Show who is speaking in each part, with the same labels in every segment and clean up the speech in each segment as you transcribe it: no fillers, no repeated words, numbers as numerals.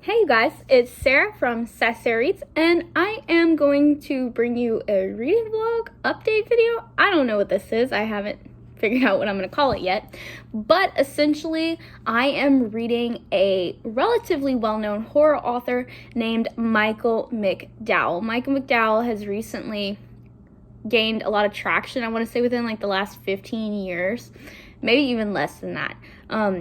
Speaker 1: Hey you guys, it's Sarah from Sassy Reads, and I am going to bring you a reading vlog update video. I don't know what this is. I haven't figured out what I'm going to call it yet. But essentially, I am reading a relatively well-known horror author named Michael McDowell. Michael McDowell has recently gained a lot of traction, I want to say within like the last 15 years. Maybe even less than that.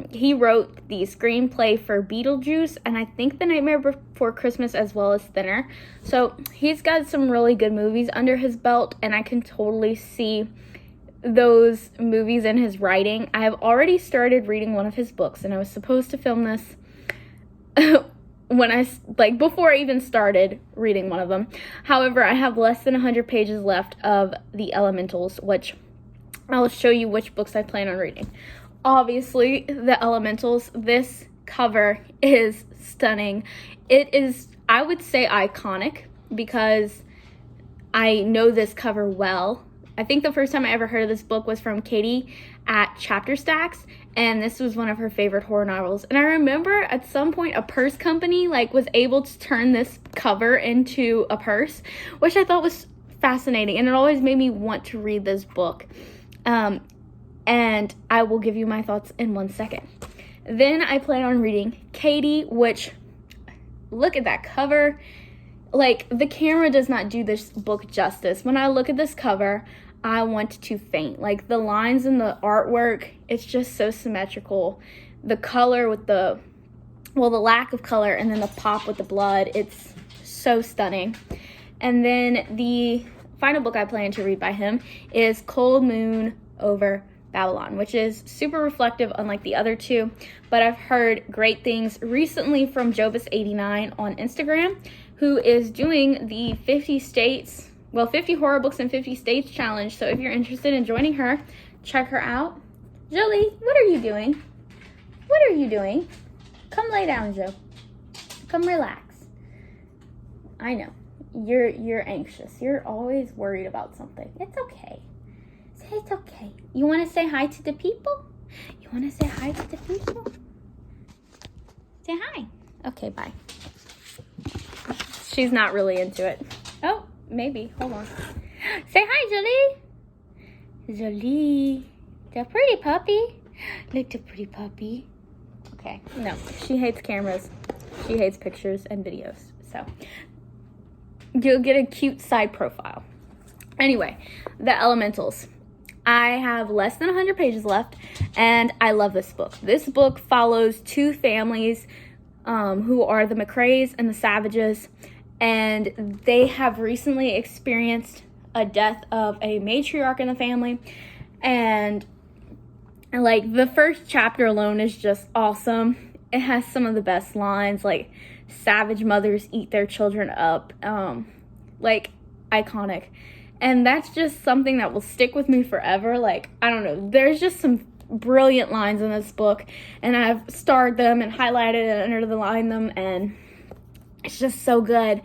Speaker 1: He wrote the screenplay for Beetlejuice and I think The Nightmare Before Christmas as well as Thinner. So he's got some really good movies under his belt and I can totally see those movies in his writing. I have already started reading one of his books and I was supposed to film this before I even started reading one of them. However, I have less than 100 pages left of The Elementals, which I'll show you which books I plan on reading. Obviously, The Elementals, this cover is stunning. It is, I would say, iconic because I know this cover well. I think the first time I ever heard of this book was from Katie at Chapter Stacks, and this was one of her favorite horror novels. And I remember at some point a purse company was able to turn this cover into a purse, which I thought was fascinating, and it always made me want to read this book. And I will give you my thoughts in 1 second. Then I plan on reading Katie, which, look at that cover. The camera does not do this book justice. When I look at this cover, I want to faint. The lines in the artwork, it's just so symmetrical. The color with the lack of color, and then the pop with the blood, it's so stunning. And then the final book I plan to read by him is Cold Moon Over Babylon, which is super reflective unlike the other two, but I've heard great things recently from Jobus89 on Instagram, who is doing the 50 horror books in 50 states challenge. So if you're interested in joining her, check her out. Jolie, what are you doing? What are you doing? Come lay down, Joe. Come relax. I know. You're anxious. You're always worried about something. It's okay. It's okay. You want to say hi to the people? You want to say hi to the people? Say hi. Okay, bye. She's not really into it. Oh, maybe. Hold on. Say hi, Jolie. Jolie. The pretty puppy. Look, the pretty puppy. Okay. No, she hates cameras. She hates pictures and videos. So you'll get a cute side profile. Anyway, The Elementals. I have less than 100 pages left, and I love this book. This book follows two families who are the McCrays and the Savages, and they have recently experienced a death of a matriarch in the family, and the first chapter alone is just awesome. It has some of the best lines, savage mothers eat their children up, iconic. And that's just something that will stick with me forever. I don't know, there's just some brilliant lines in this book, and I've starred them and highlighted and underlined them, and it's just so good.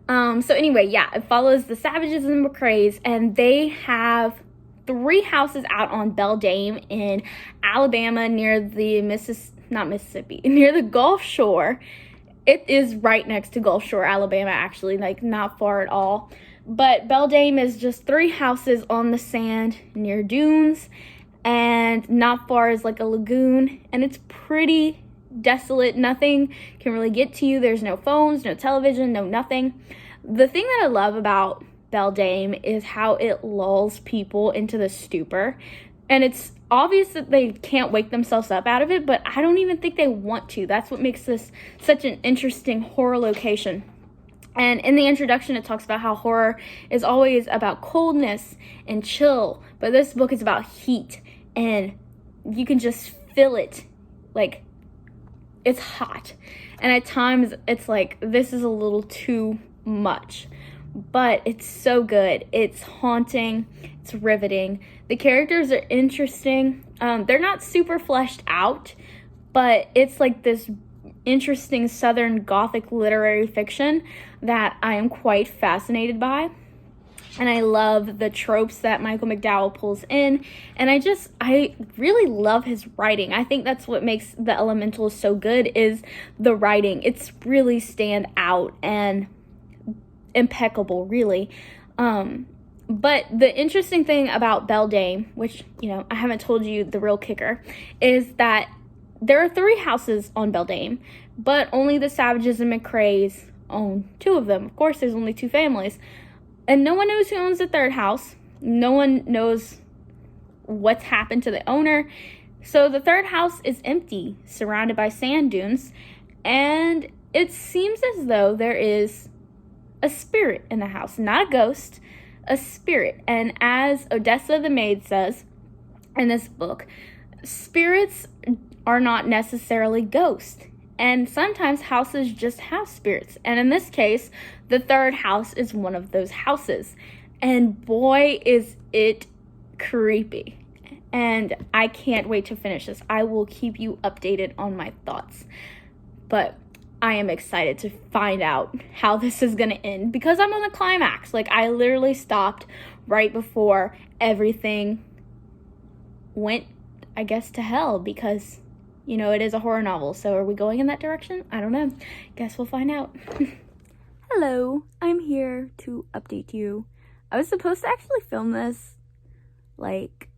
Speaker 1: So anyway, yeah, it follows the Savages and the McCrays, and they have 3 houses out on Beldame in Alabama near the near the Gulf Shore. It is right next to Gulf Shore, Alabama, actually, not far at all. But Beldame is just 3 houses on the sand near dunes, and not far is a lagoon, and it's pretty desolate. Nothing can really get to you. There's no phones, no television, no nothing. The thing that I love about Beldame is how it lulls people into the stupor, and it's obvious that they can't wake themselves up out of it, but I don't even think they want to. That's what makes this such an interesting horror location. And in the introduction, it talks about how horror is always about coldness and chill, but this book is about heat, and you can just feel it. It's hot. And at times, it's this is a little too much. But it's so good. It's haunting. It's riveting. The characters are interesting. They're not super fleshed out, but it's this interesting Southern Gothic literary fiction that I am quite fascinated by. And I love the tropes that Michael McDowell pulls in. And I really love his writing. I think that's what makes The Elementals so good, is the writing. It's really stand out and impeccable, really. But the interesting thing about Beldame, which, I haven't told you the real kicker, is that there are 3 houses on Beldame, but only the Savages and McCraes own 2 of them. Of course, there's only 2 families. And no one knows who owns the 3rd house. No one knows what's happened to the owner. So the 3rd house is empty, surrounded by sand dunes. And it seems as though there is a spirit in the house. Not a ghost, a spirit. And as Odessa the maid says in this book, spirits are not necessarily ghosts. And sometimes houses just have spirits. And in this case, the 3rd house is one of those houses. And boy, is it creepy. And I can't wait to finish this. I will keep you updated on my thoughts. But I am excited to find out how this is going to end, because I'm on the climax. Like, I literally stopped right before everything went, I guess, to hell, because it is a horror novel. So are we going in that direction? I don't know. Guess we'll find out. Hello, I'm here to update you. I was supposed to actually film this like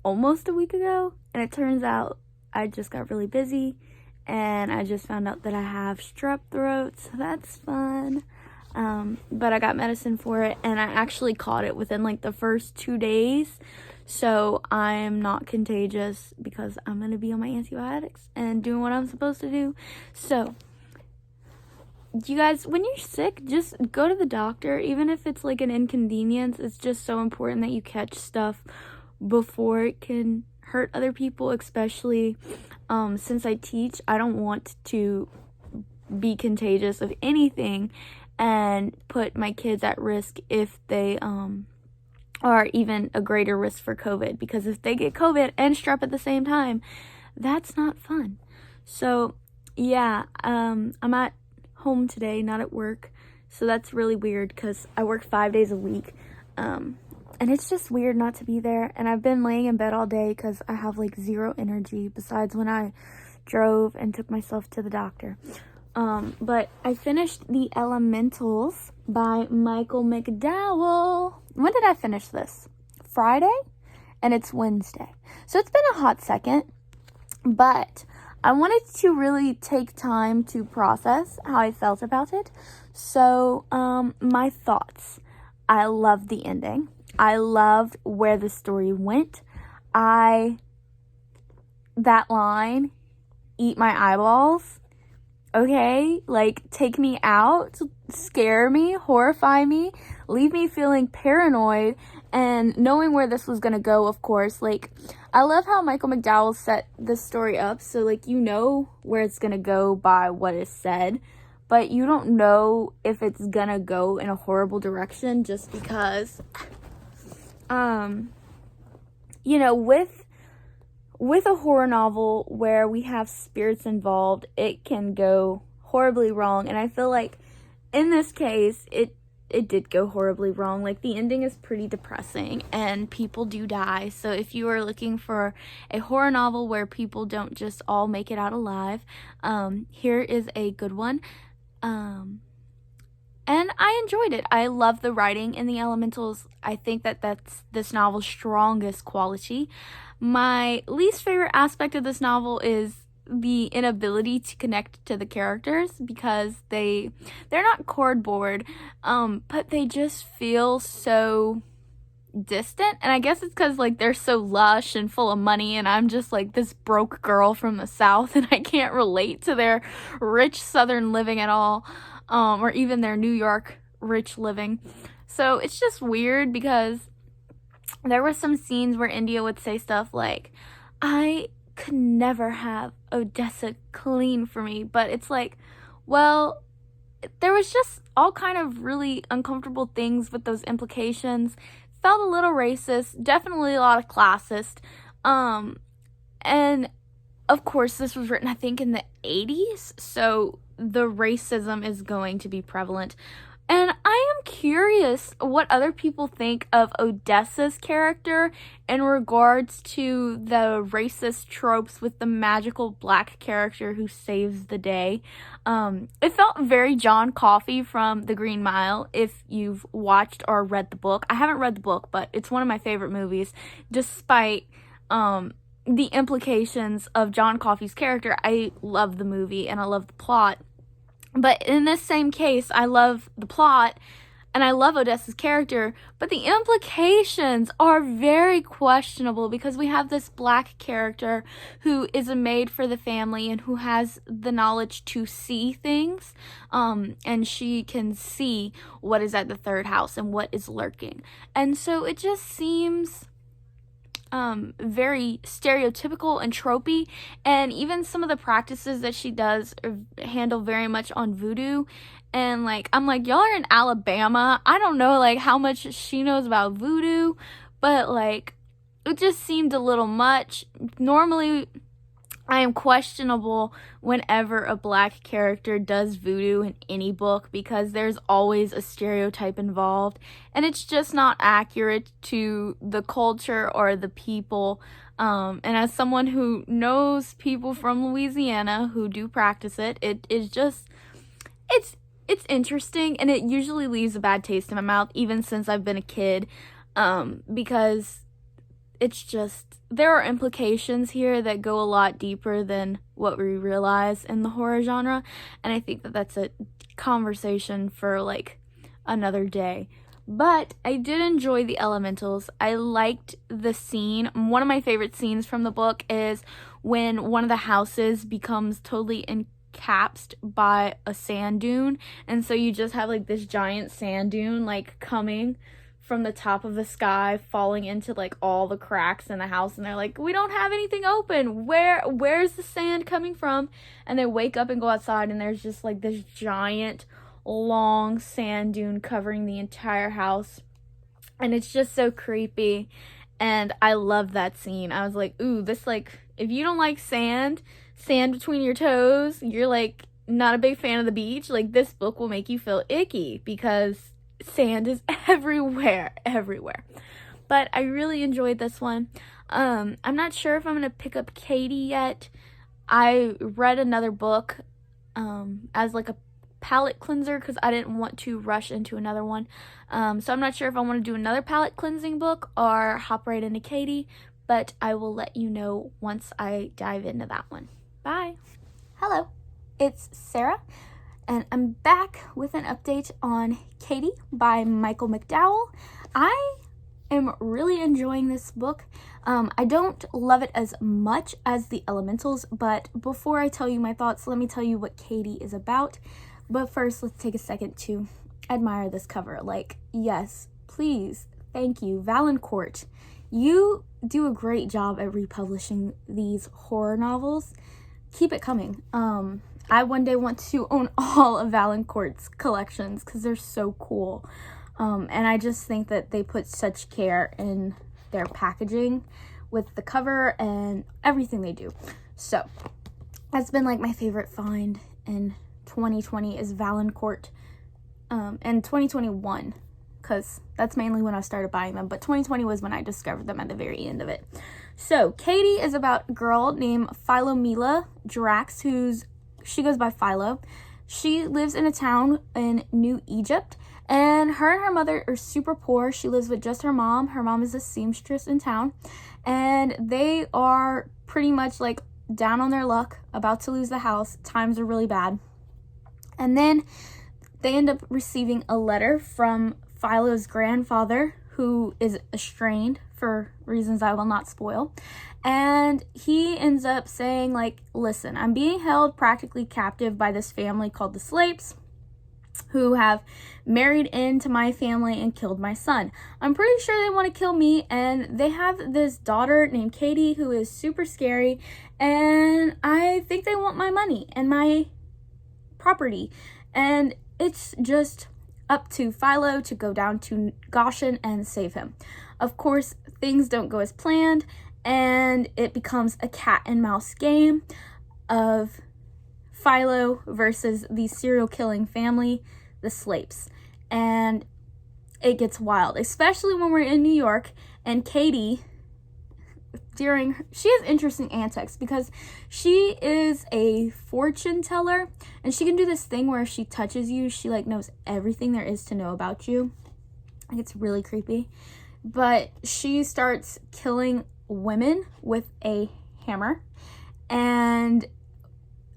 Speaker 1: almost a week ago, and it turns out I just got really busy, and I just found out that I have strep throat, so that's fun. But I got medicine for it, and I actually caught it within like the first 2 days. So I'm not contagious because I'm going to be on my antibiotics and doing what I'm supposed to do. So, you guys, when you're sick, just go to the doctor. Even if it's like an inconvenience, it's just so important that you catch stuff before it can hurt other people, especially since I teach. I don't want to be contagious of anything and put my kids at risk if they are even a greater risk for COVID, because if they get COVID and strep at the same time, that's not fun. So yeah, I'm at home today, not at work, so that's really weird because I work 5 days a week, and it's just weird not to be there. And I've been laying in bed all day because I have like 0 energy, besides when I drove and took myself to the doctor. But I finished The Elementals by Michael McDowell. When did I finish this? Friday? And it's Wednesday. So it's been a hot second. But I wanted to really take time to process how I felt about it. So, my thoughts. I loved the ending. I loved where the story went. That line, eat my eyeballs. Okay, like, take me out, scare me, horrify me, leave me feeling paranoid, and knowing where this was gonna go, of course. Like, I love how Michael McDowell set this story up, so, like, you know where it's gonna go by what is said, but you don't know if it's gonna go in a horrible direction, just because, with a horror novel where we have spirits involved, it can go horribly wrong. And I feel like in this case, it did go horribly wrong. Like, the ending is pretty depressing and people do die. So if you are looking for a horror novel where people don't just all make it out alive, here is a good one. And I enjoyed it. I love the writing in The Elementals. I think that's this novel's strongest quality. My least favorite aspect of this novel is the inability to connect to the characters, because they're not cardboard, but they just feel so distant. And I guess it's because, like, they're so lush and full of money, and I'm just like this broke girl from the South, and I can't relate to their rich Southern living at all, or even their New York rich living. So it's just weird, because there were some scenes where India would say stuff like, I could never have Odessa clean for me. But it's like, well, there was just all kind of really uncomfortable things with those implications. Felt a little racist, definitely a lot of classist. And of course, this was written, I think, in the 80s, so the racism is going to be prevalent. And I am curious what other people think of Odessa's character in regards to the racist tropes with the magical black character who saves the day. It felt very John Coffey from The Green Mile, if you've watched or read the book. I haven't read the book, but it's one of my favorite movies, despite the implications of John Coffey's character. I love the movie and I love the plot. But in this same case, I love the plot and I love Odessa's character, but the implications are very questionable because we have this black character who is a maid for the family and who has the knowledge to see things, and she can see what is at the third house and what is lurking. And so it just seems very stereotypical and tropey, and even some of the practices that she does handle very much on voodoo. And like, I'm like, y'all are in Alabama, I don't know like how much she knows about voodoo, but like it just seemed a little much. Normally I am questionable whenever a black character does voodoo in any book because there's always a stereotype involved and it's just not accurate to the culture or the people. And as someone who knows people from Louisiana who do practice it, it is just, it's interesting, and it usually leaves a bad taste in my mouth even since I've been a kid, because it's just, there are implications here that go a lot deeper than what we realize in the horror genre, and I think that that's a conversation for like another day. But I did enjoy the elementals. I liked the scene. One of my favorite scenes from the book is when one of the houses becomes totally encapsed by a sand dune, and so you just have like this giant sand dune like coming from the top of the sky, falling into like all the cracks in the house, and they're like, we don't have anything open, where's the sand coming from? And they wake up and go outside and there's just like this giant long sand dune covering the entire house, and it's just so creepy. And I love that scene. I was like, ooh, this, like, if you don't like sand between your toes, you're like not a big fan of the beach, like this book will make you feel icky because sand is everywhere. But I really enjoyed this one. I'm not sure if I'm gonna pick up Katie yet. I read another book as like a palette cleanser because I didn't want to rush into another one. So I'm not sure if I want to do another palette cleansing book or hop right into Katie, but I will let you know once I dive into that one. Bye. Hello, it's Sarah, and I'm back with an update on Katie by Michael McDowell. I am really enjoying this book. I don't love it as much as the Elementals, but before I tell you my thoughts, let me tell you what Katie is about. But first, let's take a second to admire this cover. Like, yes, please, thank you, Valancourt. You do a great job at republishing these horror novels. Keep it coming. I one day want to own all of Valancourt's collections because they're so cool. And I just think that they put such care in their packaging with the cover and everything they do. So that's been like my favorite find in 2020 is Valancourt, and 2021, because that's mainly when I started buying them, but 2020 was when I discovered them at the very end of it. So Katie is about a girl named Philomela Drax, she goes by Philo. She lives in a town in New Egypt, and her mother are super poor. She lives with just her mom. Her mom is a seamstress in town, and they are pretty much like down on their luck, about to lose the house. Times are really bad. And then they end up receiving a letter from Philo's grandfather, who is estranged for reasons I will not spoil. And he ends up saying, like, listen, I'm being held practically captive by this family called the Slapes, who have married into my family and killed my son. I'm pretty sure they want to kill me, and they have this daughter named Katie who is super scary, and I think they want my money and my property. And it's just up to Philo to go down to Goshen and save him. Of course, things don't go as planned, and it becomes a cat and mouse game of Philo versus the serial killing family, the Slapes. and it gets wild, especially when we're in New York and Katie, she has interesting antics because she is a fortune teller, and she can do this thing where if she touches you, she like knows everything there is to know about you. Like, it's really creepy. But she starts killing women with a hammer, and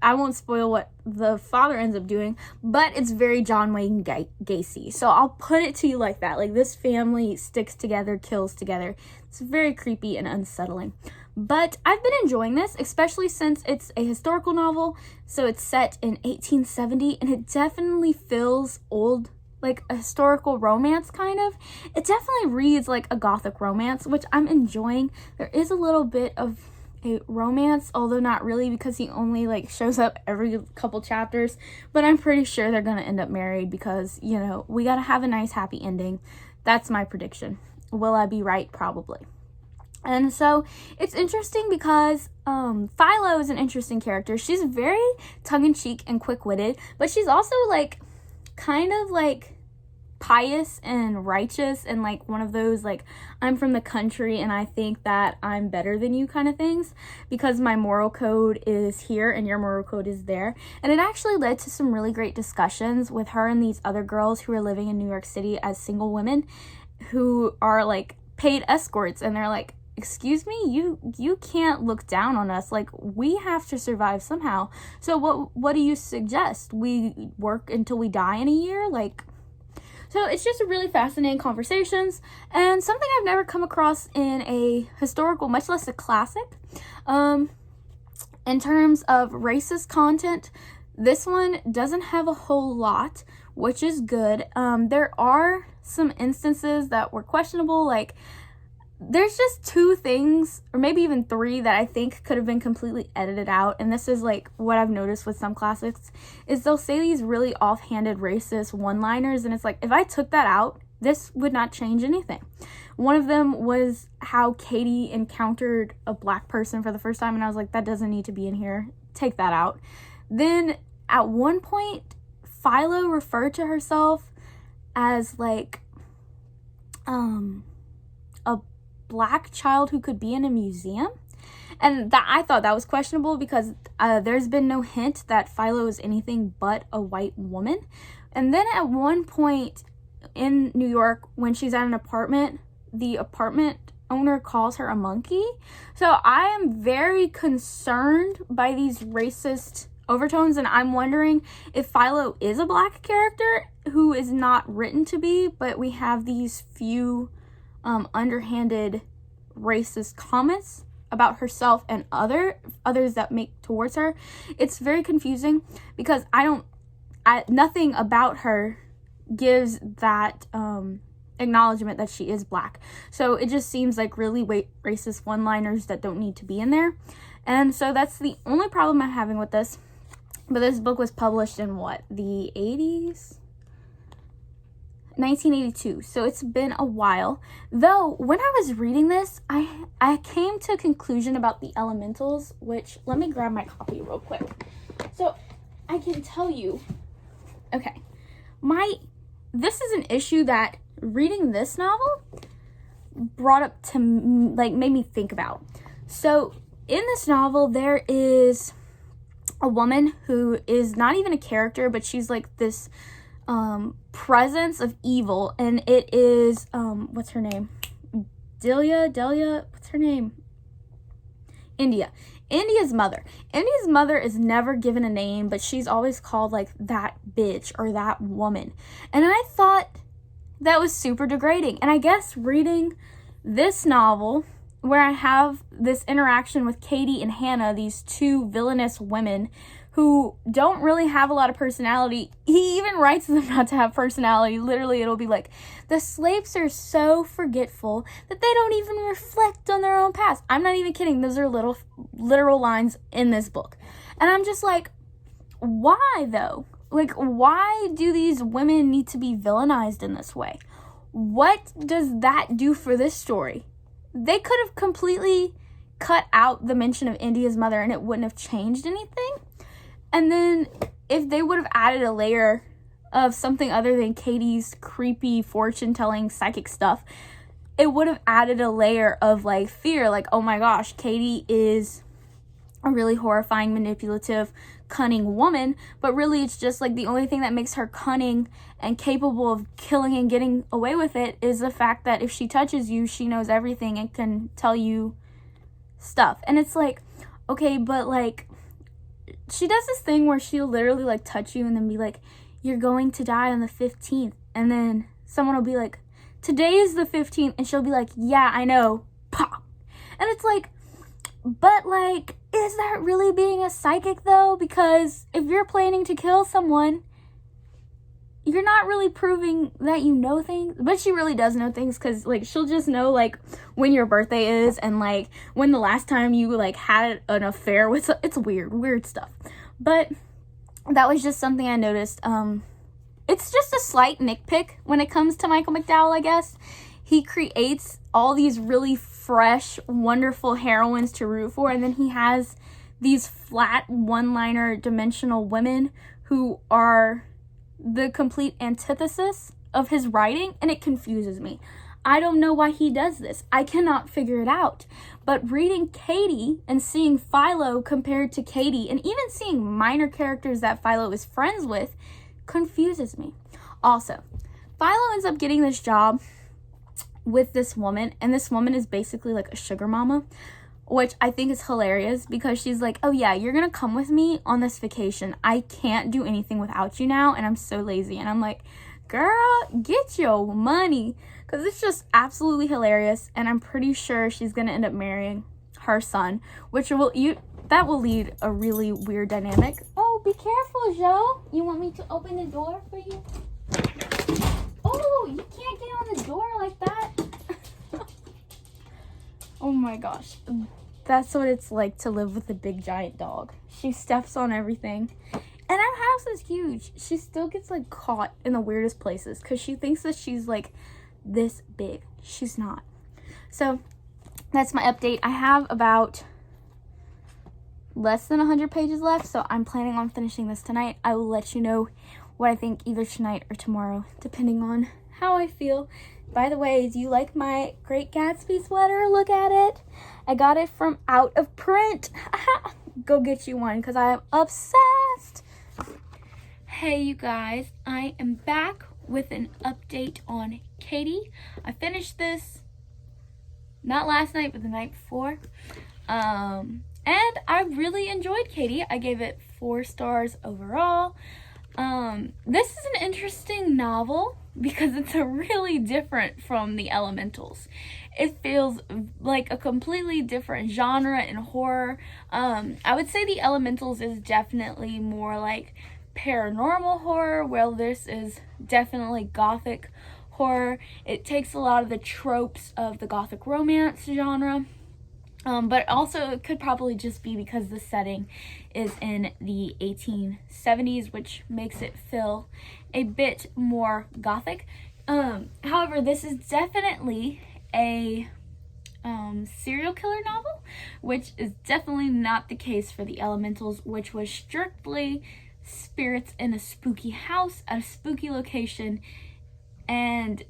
Speaker 1: I won't spoil what the father ends up doing, but it's very John Wayne Gacy. So I'll put it to you like that. Like, this family sticks together, kills together. It's very creepy and unsettling. But I've been enjoying this, especially since it's a historical novel. So it's set in 1870, and it definitely feels old, like a historical romance kind of. It definitely reads like a gothic romance, which I'm enjoying. There is a little bit of a romance, although not really, because he only like shows up every couple chapters, but I'm pretty sure they're gonna end up married because, you know, we gotta have a nice happy ending. That's my prediction. Will I be right? Probably. And so it's interesting because Philo is an interesting character. She's very tongue-in-cheek and quick-witted, but she's also like kind of like pious and righteous, and like one of those like, I'm from the country and I think that I'm better than you kind of things because my moral code is here and your moral code is there. And it actually led to some really great discussions with her and these other girls who are living in New York City as single women who are like paid escorts, and they're like, excuse me, you can't look down on us, like we have to survive somehow. So what do you suggest? We work until we die in a year? Like, so it's just a really fascinating conversations, and something I've never come across in a historical, much less a classic. In terms of racist content, this one doesn't have a whole lot, which is good. There are some instances that were questionable, like there's just 2 things, or maybe even 3, that I think could have been completely edited out. And this is like what I've noticed with some classics, is they'll say these really offhanded racist one-liners, and it's like, if I took that out, this would not change anything. One of them was how Katie encountered a black person for the first time, and I was like, that doesn't need to be in here. Take that out. Then at one point, Philo referred to herself as like a black child who could be in a museum, and that I thought that was questionable because there's been no hint that Philo is anything but a white woman. And then at one point in New York, when she's at an apartment, the apartment owner calls her a monkey. So I am very concerned by these racist overtones, and I'm wondering if Philo is a black character who is not written to be, but we have these few underhanded racist comments about herself and others that make towards her. It's very confusing because nothing about her gives that acknowledgement that she is black. So it just seems like really racist one-liners that don't need to be in there. And so that's the only problem I'm having with this. But this book was published in the 80s? 1982, so it's been a while. Though when I was reading this, I came to a conclusion about the elementals, which, let me grab my copy real quick so I can tell you. Okay, this is an issue that reading this novel brought up to, like, made me think about. So in this novel, there is a woman who is not even a character, but she's like this presence of evil, and it is what's her name? Delia, what's her name? India's mother. India's mother is never given a name, but she's always called like that bitch or that woman. And I thought that was super degrading. And I guess reading this novel, where I have this interaction with Katie and Hannah, these 2 villainous women who don't really have a lot of personality. He even writes them not to have personality. Literally, it'll be like, the Slapes are so forgetful that they don't even reflect on their own past. I'm not even kidding. Those are literal lines in this book. And I'm just like, why though? Like, why do these women need to be villainized in this way? What does that do for this story? They could have completely cut out the mention of India's mother and it wouldn't have changed anything. And then if they would have added a layer of something other than Katie's creepy fortune-telling psychic stuff, it would have added a layer of, like, fear. Like, oh my gosh, Katie is a really horrifying, manipulative, cunning woman. But really, it's just, like, the only thing that makes her cunning and capable of killing and getting away with it is the fact that if she touches you, she knows everything and can tell you stuff. And it's like, okay, but, like, she does this thing where she'll literally, like, touch you and then be like, you're going to die on the 15th. And then someone will be like, today is the 15th. And she'll be like, yeah, I know. Pop. And it's like, but, like, is that really being a psychic, though? Because if you're planning to kill someone, you're not really proving that you know things. But she really does know things, because, like, she'll just know, like, when your birthday is and, like, when the last time you, like, had an affair with it's weird stuff. But that was just something I noticed. It's just a slight nitpick when it comes to Michael McDowell, I guess. He creates all these really fresh, wonderful heroines to root for, and then he has these flat, one-liner, dimensional women who are the complete antithesis of his writing, and it confuses me. I don't know why he does this. I cannot figure it out. But reading Katie and seeing Philo compared to Katie, and even seeing minor characters that Philo is friends with, confuses me. Also, Philo ends up getting this job with this woman, and this woman is basically like a sugar mama, which I think is hilarious, because she's like, oh yeah, you're gonna come with me on this vacation. I can't do anything without you now, and I'm so lazy. And I'm like, girl, get your money, because it's just absolutely hilarious. And I'm pretty sure she's gonna end up marrying her son, which will lead a really weird dynamic. Oh, be careful, Joe. You want me to open the door for you? Oh, you can't get on the door like that. Oh my gosh. That's what it's like to live with a big giant dog. She steps on everything. And our house is huge. She still gets, like, caught in the weirdest places because she thinks that she's, like, this big. She's not. So that's my update. I have about less than 100 pages left, so I'm planning on finishing this tonight. I will let you know what I think either tonight or tomorrow, depending on how I feel. By the way, do you like my Great Gatsby sweater? Look at it. I got it from Out of Print. Go get you one, because I am obsessed. Hey, you guys. I am back with an update on Katie. I finished this not last night, but the night before. And I really enjoyed Katie. I gave it 4 stars overall. This is an interesting novel because it's a really different from the Elementals. It feels like a completely different genre in horror. I would say the Elementals is definitely more like paranormal horror, while this is definitely gothic horror. It takes a lot of the tropes of the gothic romance genre. But also it could probably just be because the setting is in the 1870s, which makes it feel a bit more gothic. However, this is definitely a serial killer novel, which is definitely not the case for the Elementals, which was strictly spirits in a spooky house at a spooky location, and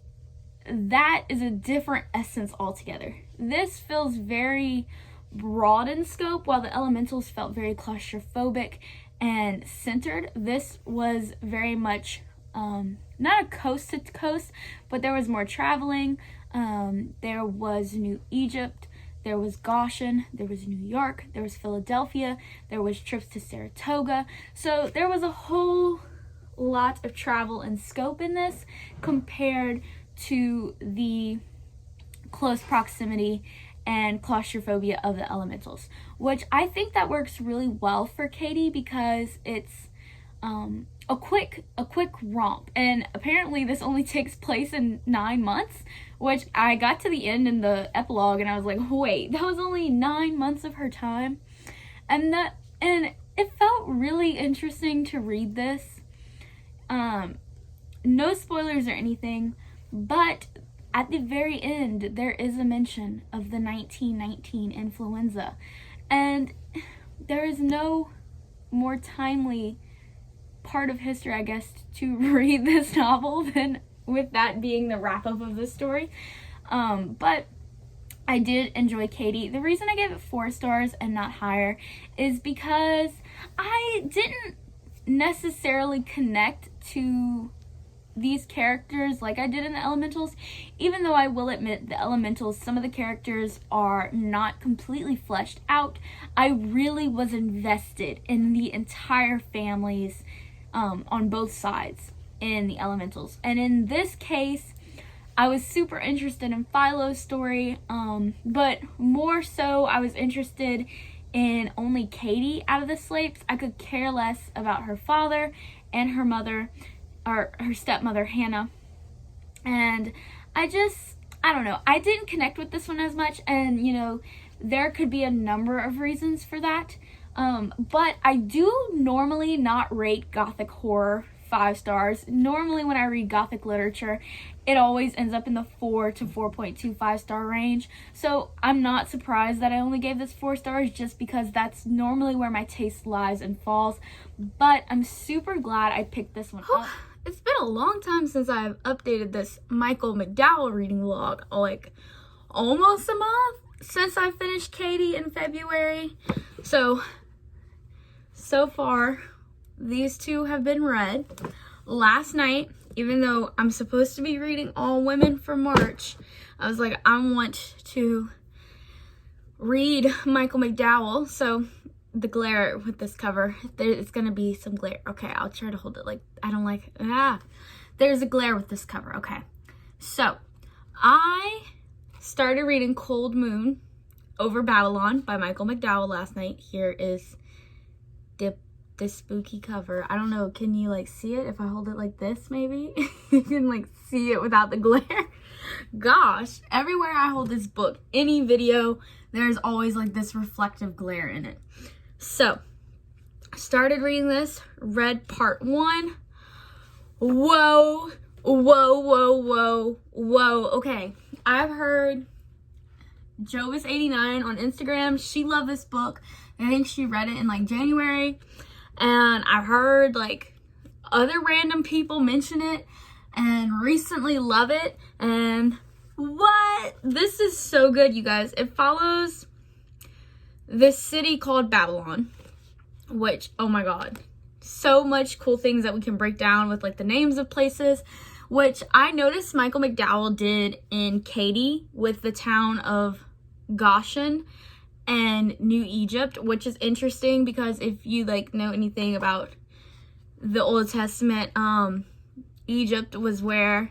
Speaker 1: that is a different essence altogether. This feels very broad in scope, while the Elementals felt very claustrophobic and centered. This was very much not a coast to coast, but there was more traveling. There was New Egypt, there was Goshen, there was New York, there was Philadelphia, there was trips to Saratoga. So there was a whole lot of travel and scope in this compared to the close proximity and claustrophobia of the Elementals, which I think that works really well for Katie because it's a quick romp. And apparently this only takes place in 9 months, which I got to the end in the epilogue and I was like, wait, that was only 9 months of her time. And it felt really interesting to read this. No spoilers or anything, but at the very end, there is a mention of the 1919 influenza, and there is no more timely part of history, I guess, to read this novel than with that being the wrap-up of the story. But I did enjoy Katie. The reason I gave it 4 stars and not higher is because I didn't necessarily connect to these characters like I did in the Elementals, even though I will admit the Elementals, some of the characters are not completely fleshed out. I really was invested in the entire families on both sides in the Elementals. And in this case, I was super interested in Philo's story, but more so I was interested in only Katie out of the Slapes. I could care less about her father and her mother, or her stepmother, Hannah. And I don't know, I didn't connect with this one as much, and you know, there could be a number of reasons for that. But I do normally not rate Gothic horror 5 stars. Normally when I read Gothic literature, it always ends up in the 4 to 4.25 star range. So I'm not surprised that I only gave this 4 stars, just because that's normally where my taste lies and falls. But I'm super glad I picked this one up. It's been a long time since I've updated this Michael McDowell reading vlog, like almost a month since I finished Katie in February. So far, these 2 have been read. Last night, even though I'm supposed to be reading All Women for March, I was like, I want to read Michael McDowell. So the glare with this cover, there's gonna be some glare. Okay, I'll try to hold it like, I don't like, there's a glare with this cover. Okay, so I started reading Cold Moon Over Babylon by Michael McDowell last night. Here is the spooky cover. I don't know, can you like see it if I hold it like this? Maybe you can like see it without the glare. Gosh, everywhere I hold this book, any video, there's always like this reflective glare in it. So I started reading this, read part 1. Whoa, okay, I've heard Jovis89 on Instagram, she loved this book. I think she read it in like January, and I've heard like other random people mention it and recently love it. And what? This is so good, you guys. It follows this city called Babylon, which, oh my god, so much cool things that we can break down with like the names of places, which I noticed Michael McDowell did in Katie with the town of Goshen and New Egypt, which is interesting because if you like know anything about the Old Testament, Egypt was where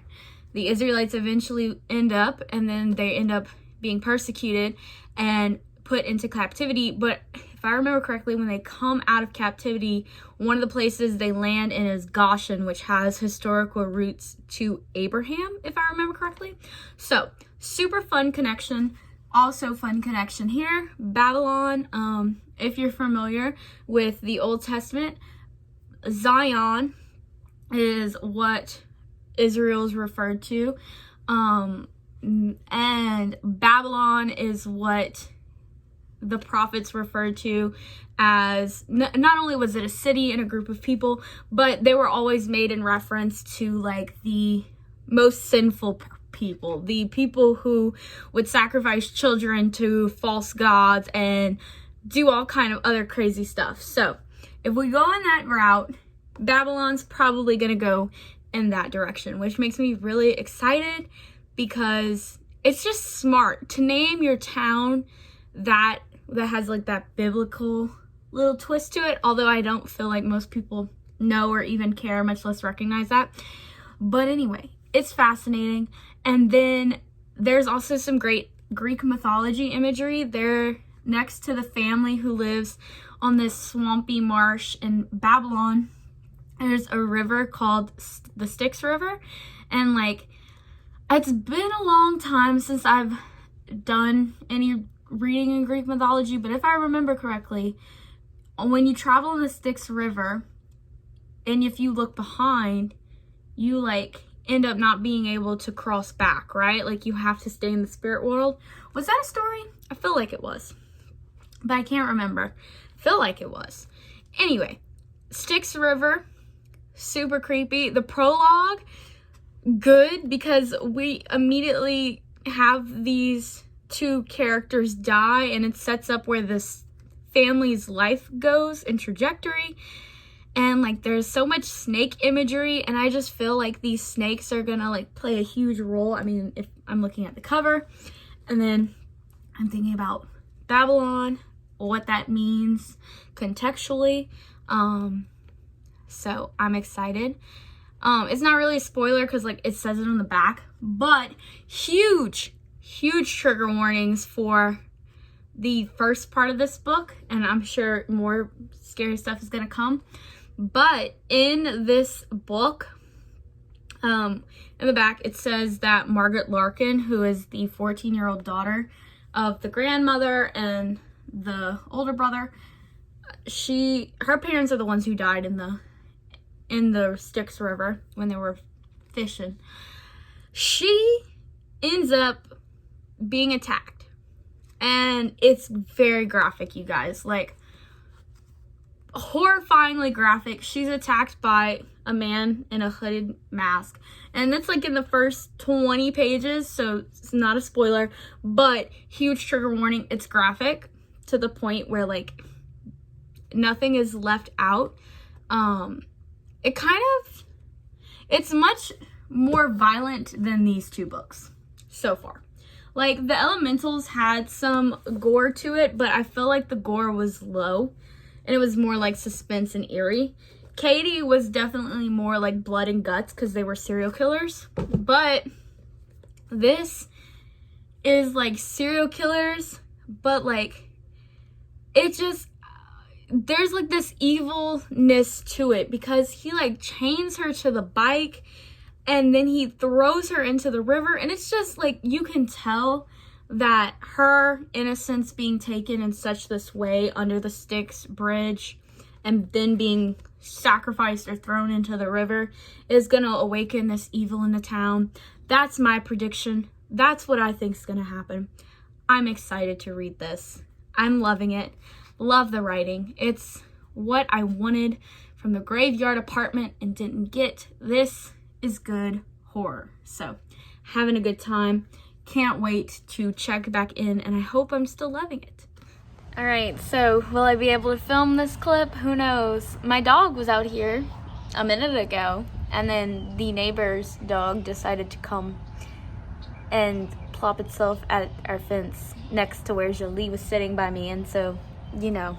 Speaker 1: the Israelites eventually end up, and then they end up being persecuted and put into captivity. But if I remember correctly, when they come out of captivity, one of the places they land in is Goshen, which has historical roots to Abraham, if I remember correctly. So super fun connection. Also fun connection here, Babylon. If you're familiar with the Old Testament, Zion is what Israel's referred to, and Babylon is what the prophets referred to as. Not only was it a city and a group of people, but they were always made in reference to like the most sinful people, the people who would sacrifice children to false gods and do all kind of other crazy stuff. So if we go in that route, Babylon's probably gonna go in that direction, which makes me really excited because it's just smart to name your town that has like that biblical little twist to it, although I don't feel like most people know or even care, much less recognize that. But anyway, it's fascinating. And then there's also some great Greek mythology imagery. They're next to the family who lives on this swampy marsh in Babylon. There's a river called the Styx River. And like, it's been a long time since I've done any reading in Greek mythology, but if I remember correctly, when you travel in the Styx River, and if you look behind, you like end up not being able to cross back, right? Like you have to stay in the spirit world. Was that a story? I feel like it was, but I can't remember. I feel like it was. Anyway, Styx River super creepy. The prologue, good, because we immediately have these two characters die, and it sets up where this family's life goes and trajectory. And like there's so much snake imagery, and I just feel like these snakes are gonna like play a huge role. I mean, if I'm looking at the cover, and then I'm thinking about Babylon, what that means contextually. So I'm excited. It's not really a spoiler because like it says it on the back, but huge trigger warnings for the first part of this book, and I'm sure more scary stuff is gonna come. But in this book, in the back, it says that Margaret Larkin, who is the 14-year-old daughter of the grandmother and the older brother, her parents are the ones who died in the Styx River when they were fishing. She ends up being attacked, and it's very graphic, you guys. Like, horrifyingly graphic. She's attacked by a man in a hooded mask, and that's like in the first 20 pages, so it's not a spoiler, but huge trigger warning. It's graphic to the point where like nothing is left out. It's much more violent than these two books so far. Like, the Elementals had some gore to it, but I feel like the gore was low, and it was more like suspense and eerie. Katie was definitely more like blood and guts because they were serial killers, but this is like serial killers, but like it just, there's like this evilness to it because he like chains her to the bike and then he throws her into the river, and it's just like you can tell that her innocence being taken in such this way under the Styx bridge and then being sacrificed or thrown into the river is going to awaken this evil in the town. That's my prediction. That's what I think is going to happen. I'm excited to read this. I'm loving it. Love the writing. It's what I wanted from the Graveyard Apartment and didn't get. This is good horror. So, having a good time. Can't wait to check back in, and I hope I'm still loving it. All right, so will I be able to film this clip? Who knows? My dog was out here a minute ago, and then the neighbor's dog decided to come and plop itself at our fence next to where Jolie was sitting by me, and so, you know,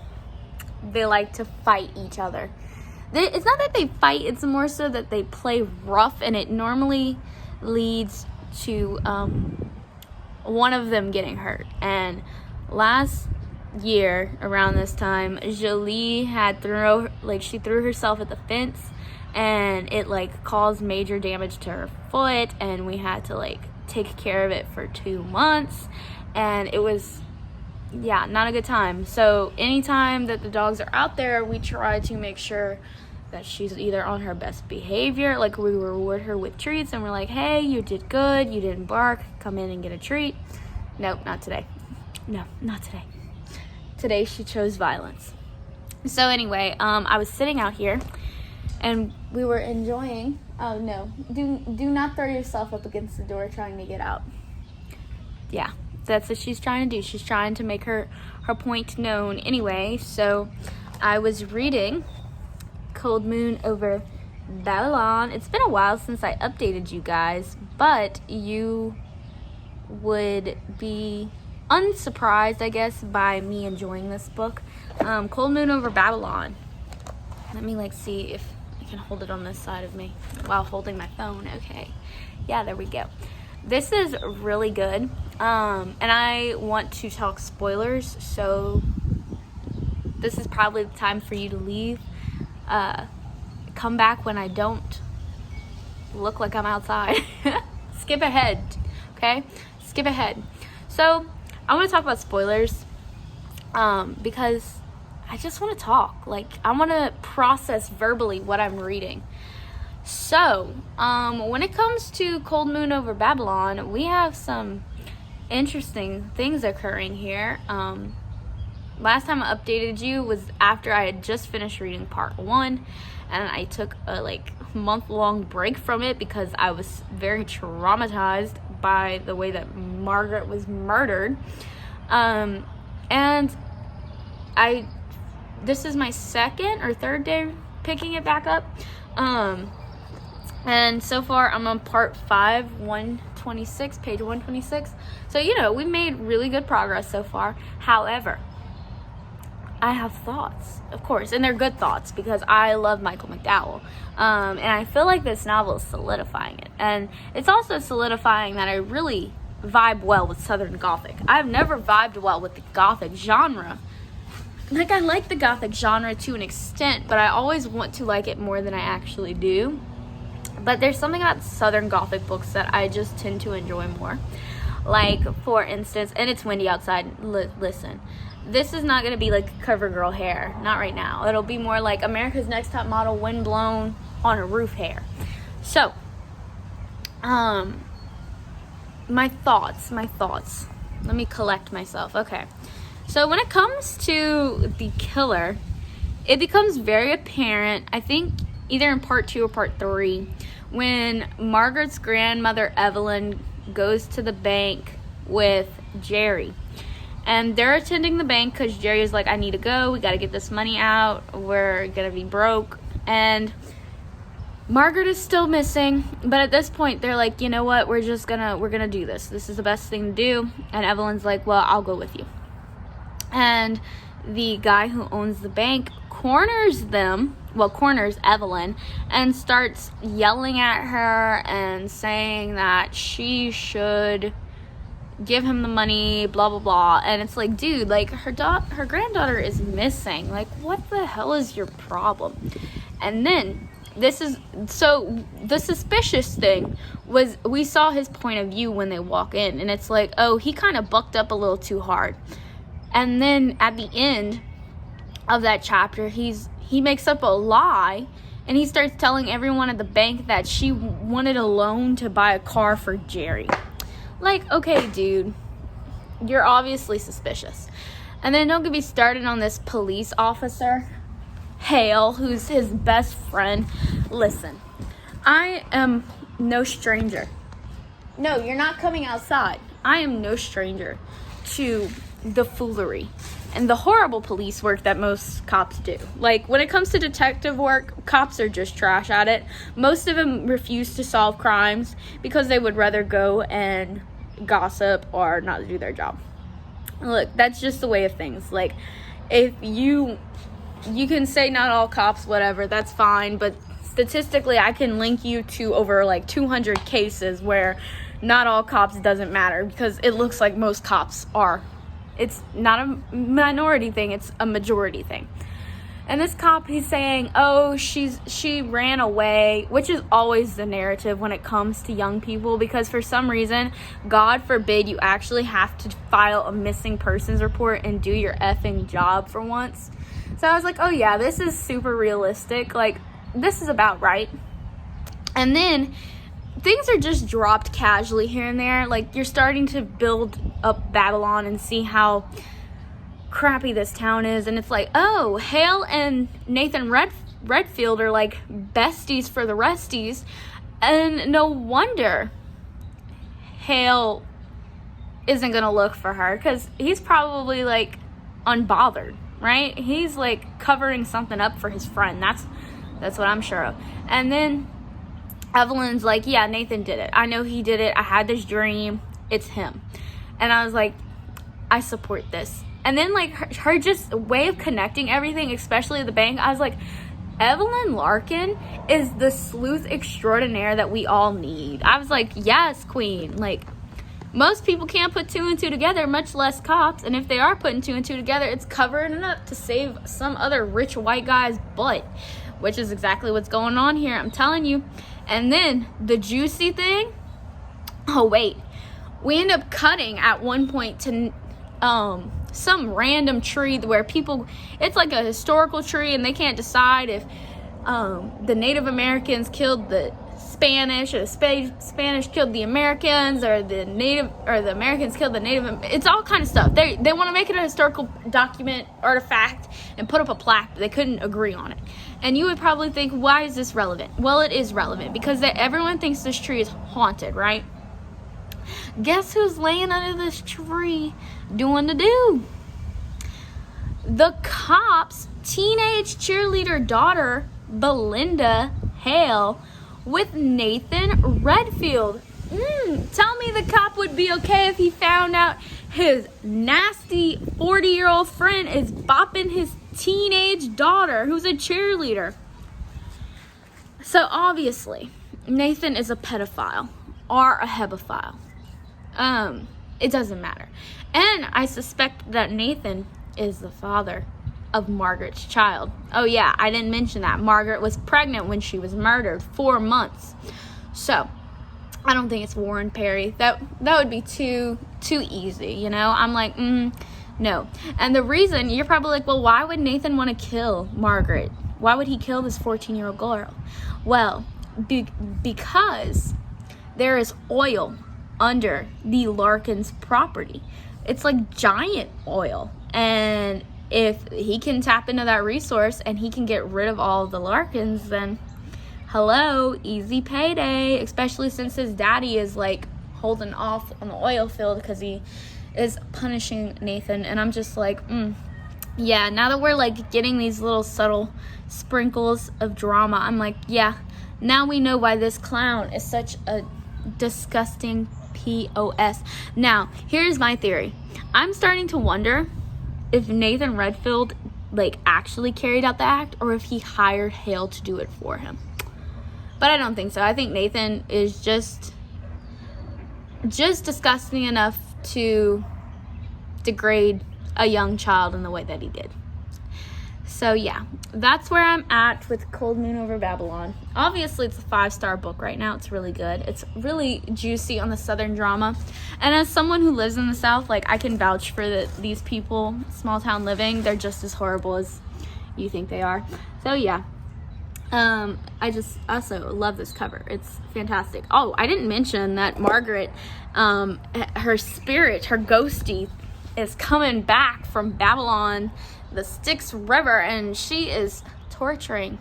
Speaker 1: they like to fight each other. It's not that they fight, it's more so that they play rough, and it normally leads to one of them getting hurt. And last year around this time, Jolie had she threw herself at the fence, and it like caused major damage to her foot, and we had to like take care of it for 2 months, and it was not a good time. So anytime that the dogs are out there, we try to make sure that she's either on her best behavior, like we reward her with treats, and we're like, hey, you did good, you didn't bark, come in and get a treat. Nope, not today. No, not today. Today she chose violence. So anyway, I was sitting out here and we were enjoying. Oh no, do not throw yourself up against the door trying to get out. Yeah, that's what she's trying to do. She's trying to make her point known. Anyway, so I was reading Cold Moon Over Babylon. It's been a while since I updated you guys, but you would be unsurprised, I guess, by me enjoying this book. Cold Moon Over Babylon. Let me see if I can hold it on this side of me while holding my phone. Okay, yeah, there we go. This is really good, and I want to talk spoilers, so this is probably the time for you to leave. Come back when I don't look like I'm outside. Skip ahead, okay? Skip ahead. So, I want to talk about spoilers, because I just want to talk. I want to process verbally what I'm reading. So, when it comes to Cold Moon Over Babylon, we have some interesting things occurring here. last time I updated you was after I had just finished reading part 1, and I took a month-long break from it because I was very traumatized by the way that Margaret was murdered. And this is my second or third day picking it back up. And so far I'm on part 5, 126, page 126. So, we made really good progress so far. However, I have thoughts, of course, and they're good thoughts because I love Michael McDowell. And I feel like this novel is solidifying it. And it's also solidifying that I really vibe well with Southern Gothic. I've never vibed well with the Gothic genre. I like the Gothic genre to an extent, but I always want to like it more than I actually do. But there's something about Southern Gothic books that I just tend to enjoy more. For instance, and it's windy outside, listen. This is not going to be like CoverGirl hair. Not right now. It'll be more like America's Next Top Model wind blown on a roof hair. So, my thoughts. Let me collect myself. Okay. So when it comes to the killer, it becomes very apparent, I think, either in part 2 or part 3, when Margaret's grandmother, Evelyn, goes to the bank with Jerry. And they're attending the bank because Jerry is like, I need to go. We got to get this money out. We're going to be broke. And Margaret is still missing. But at this point, they're like, you know what? We're going to do this. This is the best thing to do. And Evelyn's like, well, I'll go with you. And the guy who owns the bank corners Evelyn and starts yelling at her and saying that she should give him the money, blah blah blah. And it's like, dude, her granddaughter is missing. What the hell is your problem? And then the suspicious thing was we saw his point of view when they walk in, and it's like, oh, he kind of bucked up a little too hard. And then at the end of that chapter, he makes up a lie, and he starts telling everyone at the bank that she wanted a loan to buy a car for Jerry. Okay, dude, you're obviously suspicious. And then don't get me started on this police officer, Hale, who's his best friend. Listen, I am no stranger. No, you're not coming outside. I am no stranger to the foolery and the horrible police work that most cops do. When it comes to detective work, cops are just trash at it. Most of them refuse to solve crimes because they would rather go and gossip or not do their job. Look, that's just the way of things. If you can say not all cops, whatever, that's fine, but statistically I can link you to over 200 cases where not all cops doesn't matter, because it looks like most cops are. It's not a minority thing, it's a majority thing. And this cop, he's saying, oh, she ran away, which is always the narrative when it comes to young people, because for some reason, God forbid, you actually have to file a missing persons report and do your effing job for once. So I was like, oh yeah, this is super realistic. This is about right. And then things are just dropped casually here and there. You're starting to build up Babylon and see how crappy this town is. And it's oh, Hale and Nathan Redfield are besties for the resties. And no wonder Hale isn't going to look for her, because he's probably unbothered, right? He's covering something up for his friend. That's what I'm sure of. And then Evelyn's like, yeah, Nathan did it. I know he did it. I had this dream. It's him. And I was like, I support this. And then her just way of connecting everything, especially at the bank, I was like, Evelyn Larkin is the sleuth extraordinaire that we all need. I was like, yes, queen. Most people can't put 2 and 2 together, much less cops. And if they are putting 2 and 2 together, it's covering it up to save some other rich white guy's butt, which is exactly what's going on here. I'm telling you. And then the juicy thing. Oh, wait. We end up cutting at one point to some random tree where people, it's a historical tree, and they can't decide if the Native Americans killed the Spanish, or the Spanish killed the Americans, or the Americans killed the Native. It's all kind of stuff. They want to make it a historical document, artifact, and put up a plaque, but they couldn't agree on it. And you would probably think, why is this relevant? Well, it is relevant because everyone thinks this tree is haunted, right? Guess who's laying under this tree doing the do? The cop's teenage cheerleader daughter, Belinda Hale, with Nathan Redfield. Tell me the cop would be okay if he found out his nasty 40-year-old friend is bopping his teenage daughter, who's a cheerleader. So obviously, Nathan is a pedophile or a hebephile. It doesn't matter. And I suspect that Nathan is the father of Margaret's child. Oh yeah, I didn't mention that. Margaret was pregnant when she was murdered, 4 months. So, I don't think it's Warren Perry. That would be too easy, you know? I'm like, no. And the reason, you're probably like, well, why would Nathan want to kill Margaret? Why would he kill this 14-year-old girl? Well, because there is oil under the Larkins' property. It's like giant oil. And if he can tap into that resource and he can get rid of all of the Larkins, then hello, easy payday. Especially since his daddy is like holding off on the oil field because he is punishing Nathan. And I'm just like, yeah, now that we're like getting these little subtle sprinkles of drama, I'm like, yeah, now we know why this clown is such a disgusting POS. Now, here's my theory. I'm starting to wonder if Nathan Redfield like actually carried out the act or if he hired Hale to do it for him. But I don't think so. I think Nathan is just disgusting enough to degrade a young child in the way that he did. So yeah, that's where I'm at with Cold Moon Over Babylon. Obviously, it's a 5-star book right now. It's really good. It's really juicy on the Southern drama. And as someone who lives in the South, like, I can vouch for these people, small town living. They're just as horrible as you think they are. So yeah, I just also love this cover. It's fantastic. Oh, I didn't mention that Margaret, her spirit, her ghosty, is coming back from Babylon, the Styx River, and she is torturing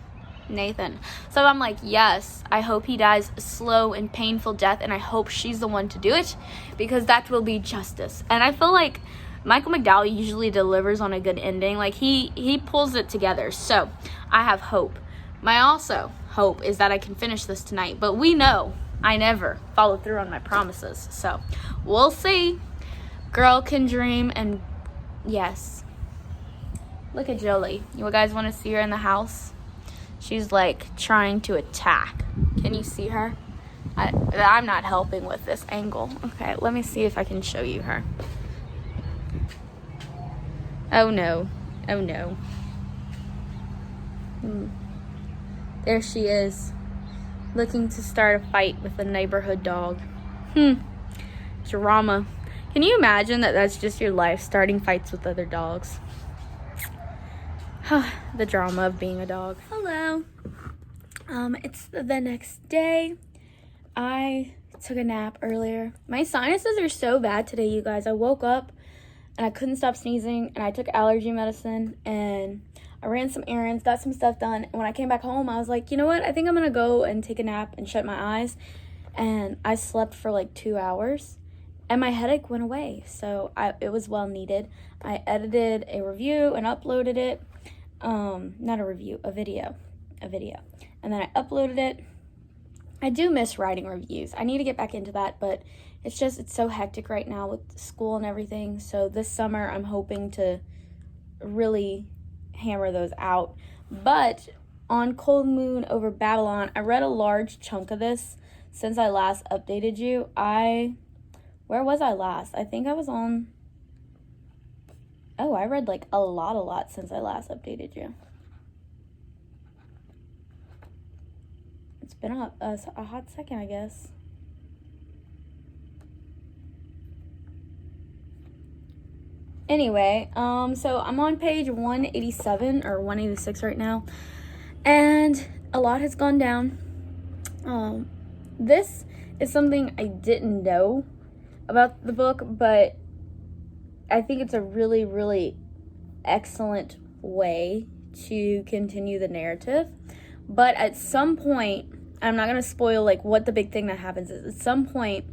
Speaker 1: Nathan. So I'm like, yes, I hope he dies a slow and painful death, and I hope she's the one to do it, because that will be justice. And I feel like Michael McDowell usually delivers on a good ending. Like, he pulls it together. So I have hope. My also hope is that I can finish this tonight, but we know I never follow through on my promises. So we'll see. Girl can dream. And yes, look at Jolie. You guys want to see her in the house? She's like trying to attack. Can you see her? I'm not helping with this angle. Okay, let me see if I can show you her. Oh no. Oh no. There she is, looking to start a fight with a neighborhood dog. Drama. Can you imagine that that's just your life, starting fights with other dogs? The drama of being a dog. Hello. It's the next day. I took a nap earlier. My sinuses are so bad today, you guys. I woke up and I couldn't stop sneezing, and I took allergy medicine, and I ran some errands, got some stuff done, and when I came back home, I was like, you know what? I think I'm going to go and take a nap and shut my eyes. And I slept for like 2 hours, and my headache went away. So it was well needed. I edited a review and uploaded it. Not a review, a video. And then I uploaded it. I do miss writing reviews. I need to get back into that, but it's so hectic right now with school and everything. So this summer, I'm hoping to really hammer those out. But on Cold Moon Over Babylon, I read a large chunk of this since I last updated you. Where was I last? I think I was on... Oh, I read like a lot since I last updated you. It's been a hot second, I guess. Anyway, so I'm on page 187 or 186 right now, and a lot has gone down. This is something I didn't know about the book, but I think it's a really, really excellent way to continue the narrative. But at some point, I'm not going to spoil like what the big thing that happens is. At some point,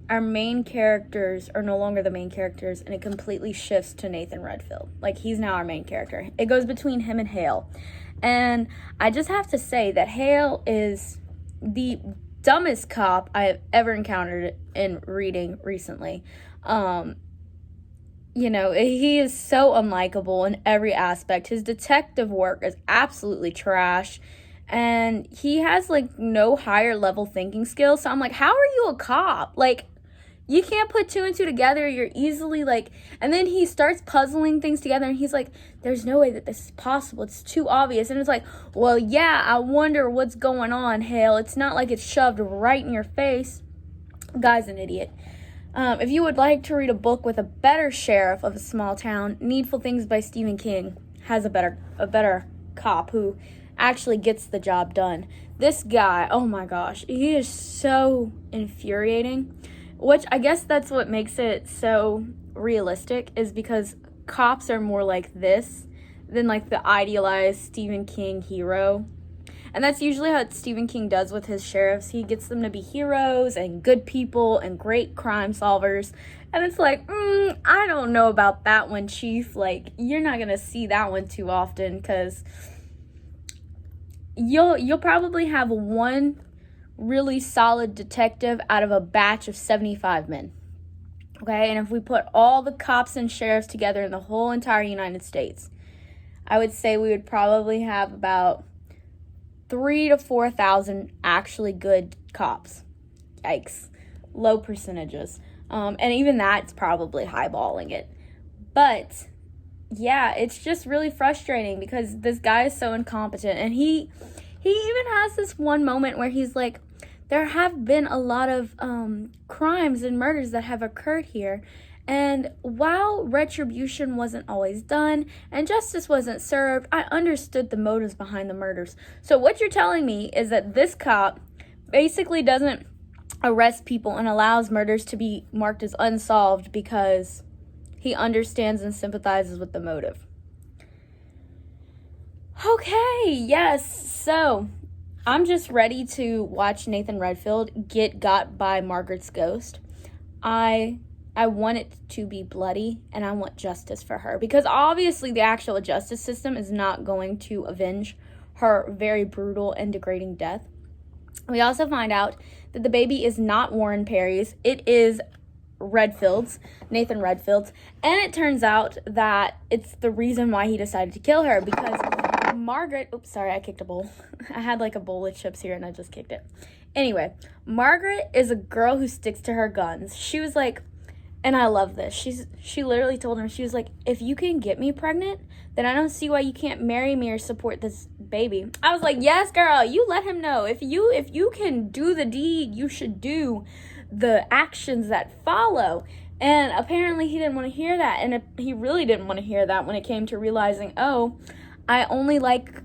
Speaker 1: our main characters are no longer the main characters, and it completely shifts to Nathan Redfield. Like, he's now our main character. It goes between him and Hale. And I just have to say that Hale is the dumbest cop I have ever encountered in reading recently. You know, he is so unlikable in every aspect. His detective work is absolutely trash. And he has, like, no higher level thinking skills. So I'm like, how are you a cop? Like, you can't put two and two together. You're easily, like... And then he starts puzzling things together. And he's like, there's no way that this is possible. It's too obvious. And it's like, well, yeah, I wonder what's going on, Hale. It's not like it's shoved right in your face. Guy's an idiot. If you would like to read a book with a better sheriff of a small town, Needful Things by Stephen King has a better cop who actually gets the job done. This guy, oh my gosh, he is so infuriating, which I guess that's what makes it so realistic, is because cops are more like this than like the idealized Stephen King hero. And that's usually how Stephen King does with his sheriffs. He gets them to be heroes and good people and great crime solvers. And it's like, I don't know about that one, Chief. Like, you're not going to see that one too often, because you'll probably have one really solid detective out of a batch of 75 men. Okay? And if we put all the cops and sheriffs together in the whole entire United States, I would say we would probably have about 3,000 to 4,000 actually good cops. Yikes. Low percentages. And even that's probably highballing it. But yeah, it's just really frustrating because this guy is so incompetent. And he even has this one moment where he's like, there have been a lot of crimes and murders that have occurred here. And while retribution wasn't always done and justice wasn't served, I understood the motives behind the murders. So what you're telling me is that this cop basically doesn't arrest people and allows murders to be marked as unsolved because he understands and sympathizes with the motive. Okay, yes, so I'm just ready to watch Nathan Redfield get got by Margaret's ghost. I want it to be bloody, and I want justice for her. Because obviously the actual justice system is not going to avenge her very brutal and degrading death. We also find out that the baby is not Warren Perry's. It is Redfield's, Nathan Redfield's. And it turns out that it's the reason why he decided to kill her. Because Margaret... Oops, sorry, I kicked a bowl. I had like a bowl of chips here, and I just kicked it. Anyway, Margaret is a girl who sticks to her guns. She was like... And I love this. She literally told him, she was like, if you can get me pregnant, then I don't see why you can't marry me or support this baby. I was like, yes, girl, you let him know. If you can do the deed, you should do the actions that follow. And apparently he didn't want to hear that. And he really didn't want to hear that when it came to realizing, oh, I only like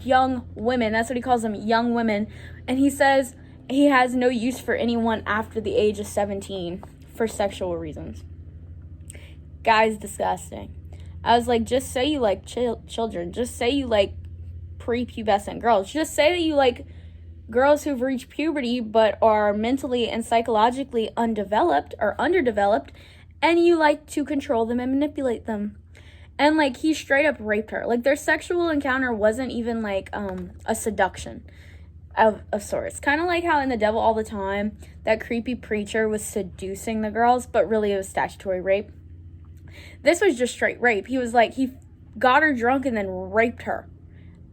Speaker 1: young women. That's what he calls them, young women. And he says he has no use for anyone after the age of 17. For sexual reasons. Guy's disgusting. I was like, just say you like children. Just say you like prepubescent girls. Just say that you like girls who've reached puberty but are mentally and psychologically undeveloped or underdeveloped, and you like to control them and manipulate them. And like, he straight up raped her. Like, their sexual encounter wasn't even like a seduction of sorts. Kind of like how in The Devil All the Time, that creepy preacher was seducing the girls, but really it was statutory rape. This was just straight rape. He was like, he got her drunk and then raped her.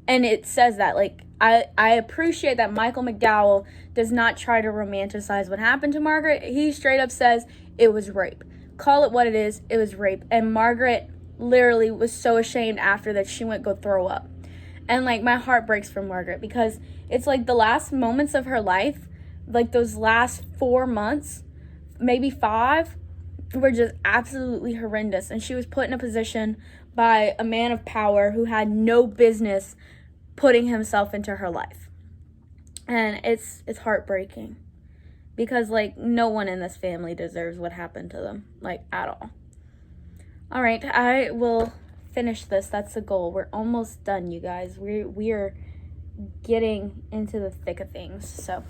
Speaker 1: And it says that, like, I appreciate that Michael McDowell does not try to romanticize what happened to Margaret. He straight up says it was rape. Call it what it is. It was rape. And Margaret literally was so ashamed after that she went go throw up. And, like, my heart breaks for Margaret because it's, like, the last moments of her life, like, those last 4 months, maybe 5, were just absolutely horrendous. And she was put in a position by a man of power who had no business putting himself into her life. And it's heartbreaking because, like, no one in this family deserves what happened to them, like, at all. All right, I will finish this. That's the goal. We're almost done, you guys. We're getting into the thick of things. So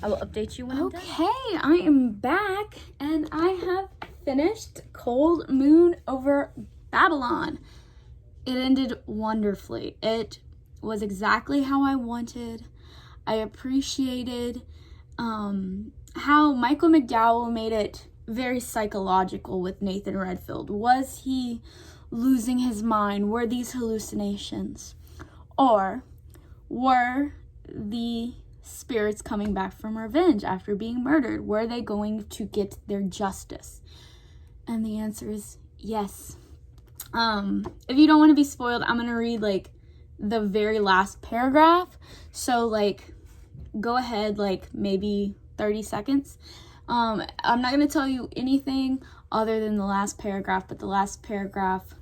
Speaker 1: I will update you when I'm done. Okay, I am back, and I have finished Cold Moon Over Babylon. It ended wonderfully. It was exactly how I wanted. I appreciated how Michael McDowell made it very psychological with Nathan Redfield. Was he losing his mind? Were these hallucinations? Or were the spirits coming back from revenge after being murdered? Were they going to get their justice? And the answer is yes. If you don't want to be spoiled, I'm going to read, like, the very last paragraph. So, like, go ahead, like, maybe 30 seconds. I'm not going to tell you anything other than the last paragraph, but the last paragraph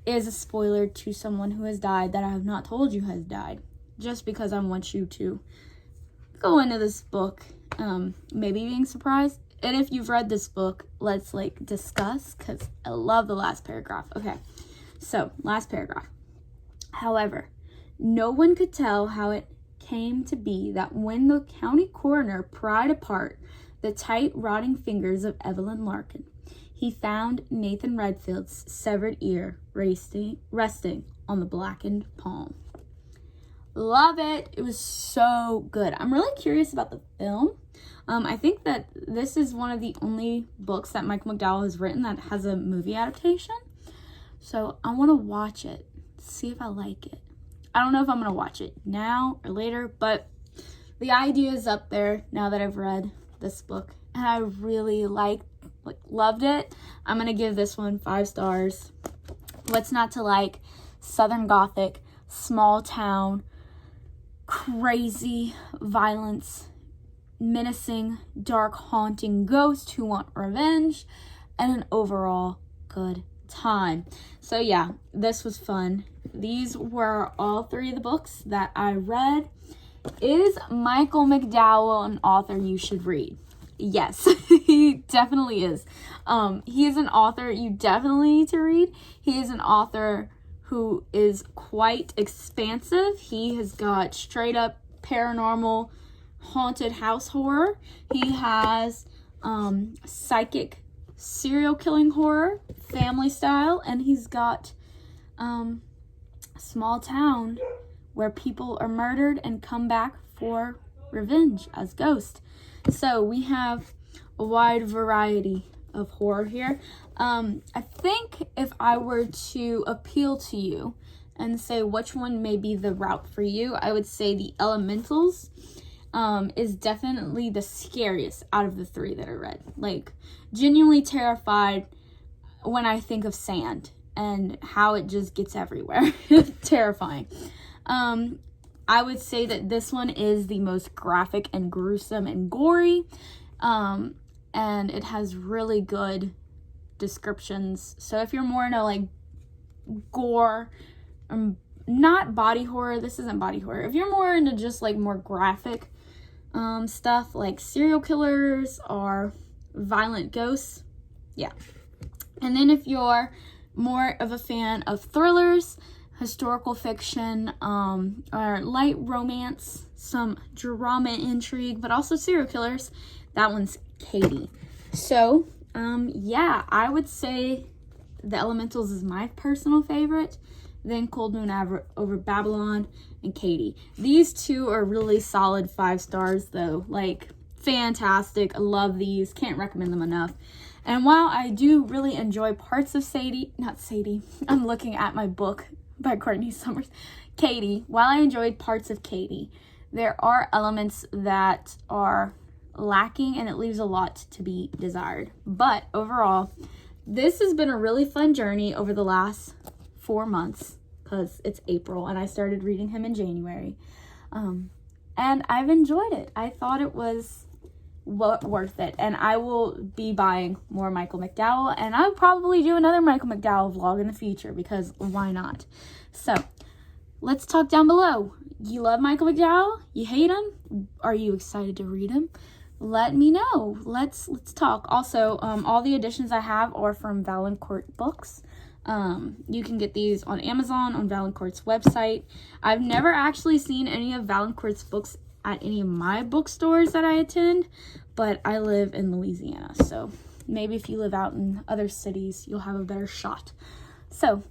Speaker 1: is a spoiler to someone who has died that I have not told you has died, just because I want you to go into this book, maybe being surprised. And if you've read this book, let's, like, discuss, because I love the last paragraph. Okay, so, last paragraph. However, no one could tell how it came to be that when the county coroner pried apart the tight, rotting fingers of Evelyn Larkin, he found Nathan Redfield's severed ear resting on the blackened palm. Love it. It was so good. I'm really curious about the film. I think that this is one of the only books that Michael McDowell has written that has a movie adaptation. So I want to watch it, see if I like it. I don't know if I'm going to watch it now or later, but the idea is up there now that I've read this book, and I really loved it. I'm going to give this one 5 stars. What's not to like? Southern Gothic, small town, crazy violence, menacing, dark, haunting ghosts who want revenge, and an overall good time. So yeah, this was fun. These were all 3 of the books that I read. Is Michael McDowell an author you should read? Yes, he definitely is. He is an author you definitely need to read. He is an author who is quite expansive. He has got straight up paranormal haunted house horror. He has psychic serial killing horror, family style, and he's got small town where people are murdered and come back for revenge as ghosts. So we have a wide variety of horror here. I think if I were to appeal to you and say which one may be the route for you, I would say the Elementals is definitely the scariest out of the 3 that I read. Like, genuinely terrified when I think of sand and how it just gets everywhere. Terrifying. I would say that this one is the most graphic and gruesome and gory, and it has really good descriptions. So if you're more into, like, gore, not body horror, this isn't body horror. If you're more into just, like, more graphic stuff, like serial killers or violent ghosts, yeah. And then if you're more of a fan of thrillers, historical fiction, or light romance, some drama intrigue, but also serial killers, that one's Katie. So, yeah, I would say The Elementals is my personal favorite, then Cold Moon Over Babylon, and Katie. These 2 are really solid 5 stars, though. Like, fantastic. I love these. Can't recommend them enough. And while I do really enjoy parts of I'm looking at my book by Courtney Summers, Katie, while I enjoyed parts of Katie, there are elements that are lacking and it leaves a lot to be desired. But overall, this has been a really fun journey over the last 4 months, because it's April and I started reading him in January. And I've enjoyed it. I thought it was worth it, and I will be buying more Michael McDowell, and I'll probably do another Michael McDowell vlog in the future, because why not? So let's talk down below.
Speaker 2: you love Michael McDowell? You hate him? Are you excited to read him? Let me know. Let's talk. Also, all the editions I have are from Valancourt Books. You can get these on Amazon, on Valancourt's website. I've never actually seen any of Valancourt's books at any of my bookstores that I attend, but I live in Louisiana, so maybe if you live out in other cities, you'll have a better shot. So,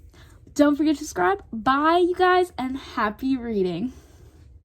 Speaker 2: don't forget to subscribe. Bye, you guys, and happy reading.